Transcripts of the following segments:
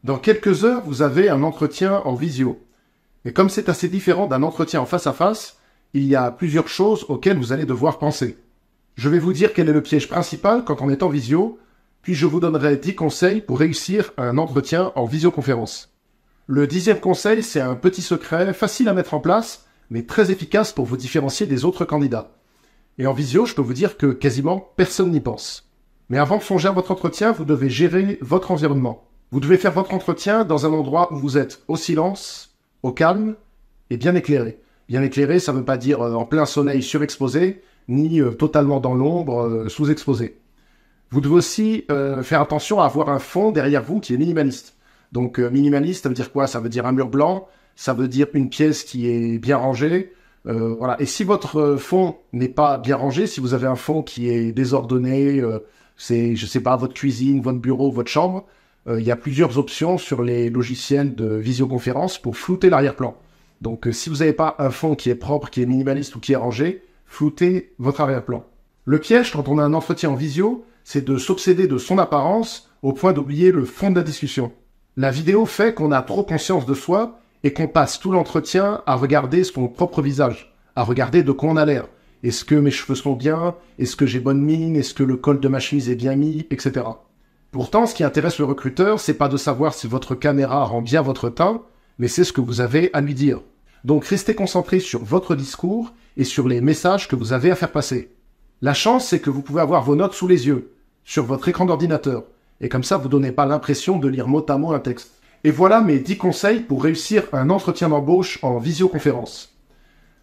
Dans quelques heures, vous avez un entretien en visio. Et comme c'est assez différent d'un entretien en face à face, il y a plusieurs choses auxquelles vous allez devoir penser. Je vais vous dire quel est le piège principal quand on est en visio, puis je vous donnerai 10 conseils pour réussir un entretien en visioconférence. Le 10e conseil, c'est un petit secret facile à mettre en place, mais très efficace pour vous différencier des autres candidats. Et en visio, je peux vous dire que quasiment personne n'y pense. Mais avant de songer à votre entretien, vous devez gérer votre environnement. Vous devez faire votre entretien dans un endroit où vous êtes au silence, au calme et bien éclairé. Bien éclairé, ça ne veut pas dire en plein soleil surexposé, ni totalement dans l'ombre sous-exposé. Vous devez aussi faire attention à avoir un fond derrière vous qui est minimaliste. Donc minimaliste, ça veut dire quoi? Ça veut dire un mur blanc, ça veut dire une pièce qui est bien rangée. Voilà. Et si votre fond n'est pas bien rangé, si vous avez un fond qui est désordonné, c'est, je sais pas, votre cuisine, votre bureau, votre chambre, il y a plusieurs options sur les logiciels de visioconférence pour flouter l'arrière-plan. Donc si vous n'avez pas un fond qui est propre, qui est minimaliste ou qui est rangé, floutez votre arrière-plan. Le piège quand on a un entretien en visio, c'est de s'obséder de son apparence au point d'oublier le fond de la discussion. La vidéo fait qu'on a trop conscience de soi et qu'on passe tout l'entretien à regarder son propre visage, à regarder de quoi on a l'air. Est-ce que mes cheveux sont bien? Est-ce que j'ai bonne mine? Est-ce que le col de ma chemise est bien mis? Etc. Pourtant, ce qui intéresse le recruteur, c'est pas de savoir si votre caméra rend bien votre teint, mais c'est ce que vous avez à lui dire. Donc restez concentré sur votre discours et sur les messages que vous avez à faire passer. La chance, c'est que vous pouvez avoir vos notes sous les yeux, sur votre écran d'ordinateur, et comme ça, vous ne donnez pas l'impression de lire mot à mot un texte. Et voilà mes 10 conseils pour réussir un entretien d'embauche en visioconférence.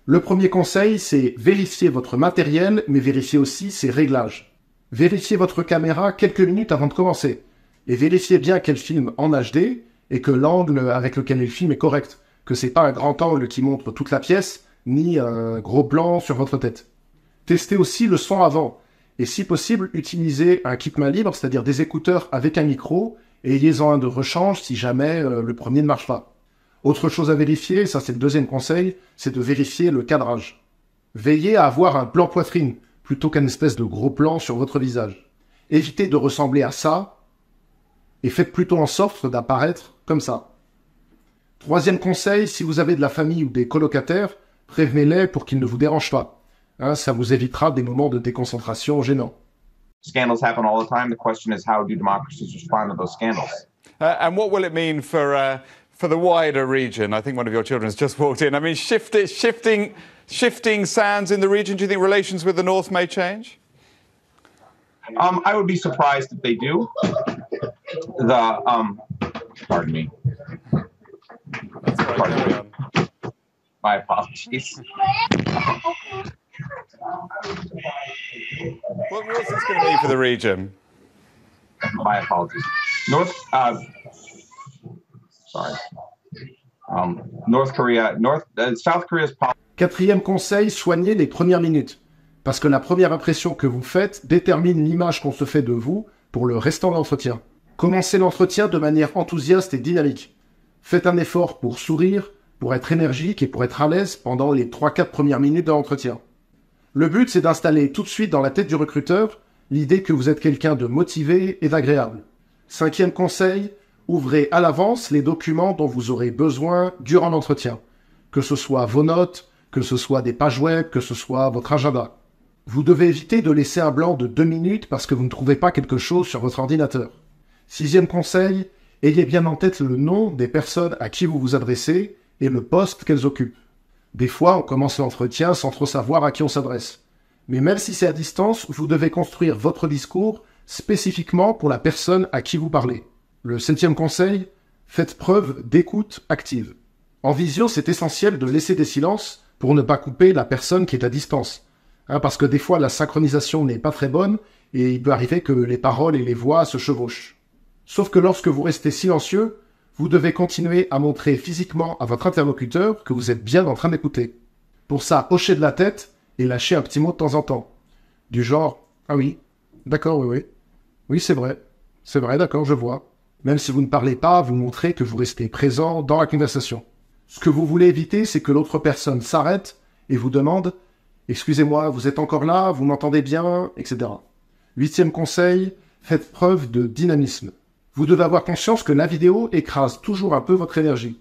Le premier conseil, c'est vérifier votre matériel, mais vérifier aussi ses réglages. Vérifiez votre caméra quelques minutes avant de commencer. Et vérifiez bien qu'elle filme en HD et que l'angle avec lequel elle filme est correct. Que c'est pas un grand angle qui montre toute la pièce, ni un gros plan sur votre tête. Testez aussi le son avant. Et si possible, utilisez un kit main libre, c'est-à-dire des écouteurs avec un micro, et ayez-en un de rechange si jamais le premier ne marche pas. Autre chose à vérifier, ça c'est le deuxième conseil, c'est de vérifier le cadrage. Veillez à avoir un plan poitrine, plutôt qu'un espèce de gros plan sur votre visage. Évitez de ressembler à ça, et faites plutôt en sorte d'apparaître comme ça. Troisième conseil, si vous avez de la famille ou des colocataires, prévenez-les pour qu'ils ne vous dérangent pas. Ça vous évitera des moments de déconcentration gênants. Scandals happen all the time. The question is, how do democracies respond to those scandals? And what will it mean for the wider region? I think one of your children has just walked in. I mean, shifting sands in the region. Do you think relations with the North may change? I would be surprised if they do. Pardon me. That's right, carry on. My apologies. What's this going to mean for the region? My apologies. South Korea's policy. Quatrième conseil, soignez les premières minutes. Parce que la première impression que vous faites détermine l'image qu'on se fait de vous pour le restant de l'entretien. Commencez l'entretien de manière enthousiaste et dynamique. Faites un effort pour sourire, pour être énergique et pour être à l'aise pendant les 3-4 premières minutes de l'entretien. Le but, c'est d'installer tout de suite dans la tête du recruteur l'idée que vous êtes quelqu'un de motivé et d'agréable. Cinquième conseil, ouvrez à l'avance les documents dont vous aurez besoin durant l'entretien. Que ce soit vos notes, que ce soit des pages web, que ce soit votre agenda. Vous devez éviter de laisser un blanc de 2 minutes parce que vous ne trouvez pas quelque chose sur votre ordinateur. Sixième conseil, ayez bien en tête le nom des personnes à qui vous vous adressez et le poste qu'elles occupent. Des fois, on commence l'entretien sans trop savoir à qui on s'adresse. Mais même si c'est à distance, vous devez construire votre discours spécifiquement pour la personne à qui vous parlez. Le 7e conseil, faites preuve d'écoute active. En visio, c'est essentiel de laisser des silences pour ne pas couper la personne qui est à distance. Parce que des fois, la synchronisation n'est pas très bonne et il peut arriver que les paroles et les voix se chevauchent. Sauf que lorsque vous restez silencieux, vous devez continuer à montrer physiquement à votre interlocuteur que vous êtes bien en train d'écouter. Pour ça, hochez de la tête et lâchez un petit mot de temps en temps. Du genre, ah oui, d'accord, oui. Oui, c'est vrai, d'accord, je vois. Même si vous ne parlez pas, vous montrez que vous restez présent dans la conversation. Ce que vous voulez éviter, c'est que l'autre personne s'arrête et vous demande « Excusez-moi, vous êtes encore là, vous m'entendez bien ?» etc. 8e conseil, faites preuve de dynamisme. Vous devez avoir conscience que la vidéo écrase toujours un peu votre énergie.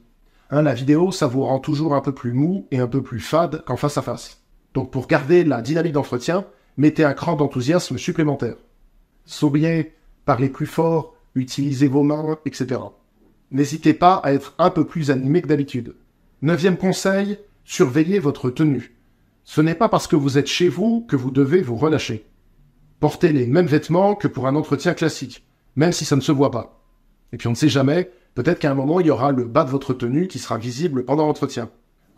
La vidéo, ça vous rend toujours un peu plus mou et un peu plus fade qu'en face à face. Donc pour garder la dynamique d'entretien, mettez un cran d'enthousiasme supplémentaire. Souriez, parlez plus fort, utilisez vos mains, etc. N'hésitez pas à être un peu plus animé que d'habitude. 9e conseil, surveillez votre tenue. Ce n'est pas parce que vous êtes chez vous que vous devez vous relâcher. Portez les mêmes vêtements que pour un entretien classique, même si ça ne se voit pas. Et puis on ne sait jamais, peut-être qu'à un moment il y aura le bas de votre tenue qui sera visible pendant l'entretien.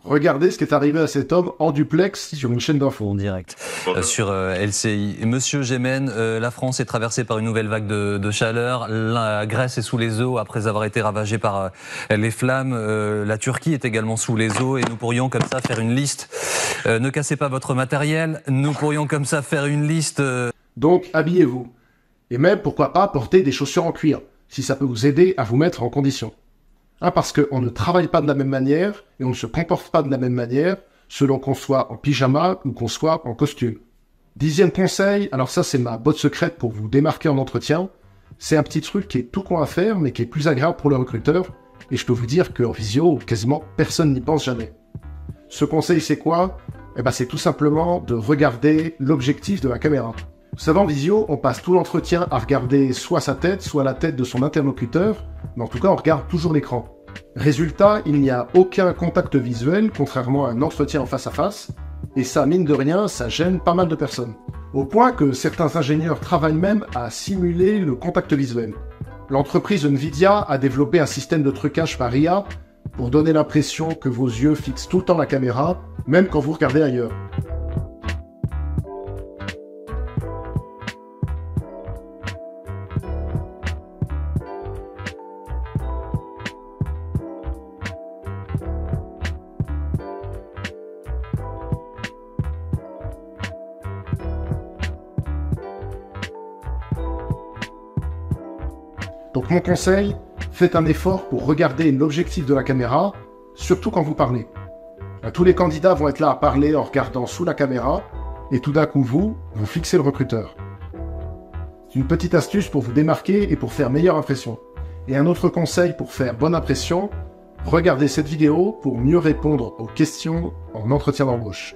Regardez ce qui est arrivé à cet homme en duplex sur une chaîne d'infos. En direct sur LCI. Monsieur Gémen, la France est traversée par une nouvelle vague de chaleur. La Grèce est sous les eaux après avoir été ravagée par les flammes. La Turquie est également sous les eaux et nous pourrions comme ça faire une liste. Ne cassez pas votre matériel. Nous pourrions comme ça faire une liste. Donc habillez-vous. Et même, pourquoi pas, porter des chaussures en cuir, si ça peut vous aider à vous mettre en condition. Parce qu'on ne travaille pas de la même manière et on ne se comporte pas de la même manière selon qu'on soit en pyjama ou qu'on soit en costume. 10e conseil, alors ça c'est ma botte secrète pour vous démarquer en entretien, c'est un petit truc qui est tout con à faire mais qui est plus agréable pour le recruteur et je peux vous dire qu'en visio, quasiment personne n'y pense jamais. Ce conseil c'est quoi ? C'est tout simplement de regarder l'objectif de la caméra. Vous savez, en visio, on passe tout l'entretien à regarder soit sa tête, soit la tête de son interlocuteur, mais en tout cas, on regarde toujours l'écran. Résultat, il n'y a aucun contact visuel, contrairement à un entretien en face à face, et ça, mine de rien, ça gêne pas mal de personnes. Au point que certains ingénieurs travaillent même à simuler le contact visuel. L'entreprise Nvidia a développé un système de trucage par IA pour donner l'impression que vos yeux fixent tout le temps la caméra, même quand vous regardez ailleurs. Donc mon conseil, faites un effort pour regarder l'objectif de la caméra, surtout quand vous parlez. Tous les candidats vont être là à parler en regardant sous la caméra, et tout d'un coup vous fixez le recruteur. C'est une petite astuce pour vous démarquer et pour faire meilleure impression. Et un autre conseil pour faire bonne impression, regardez cette vidéo pour mieux répondre aux questions en entretien d'embauche.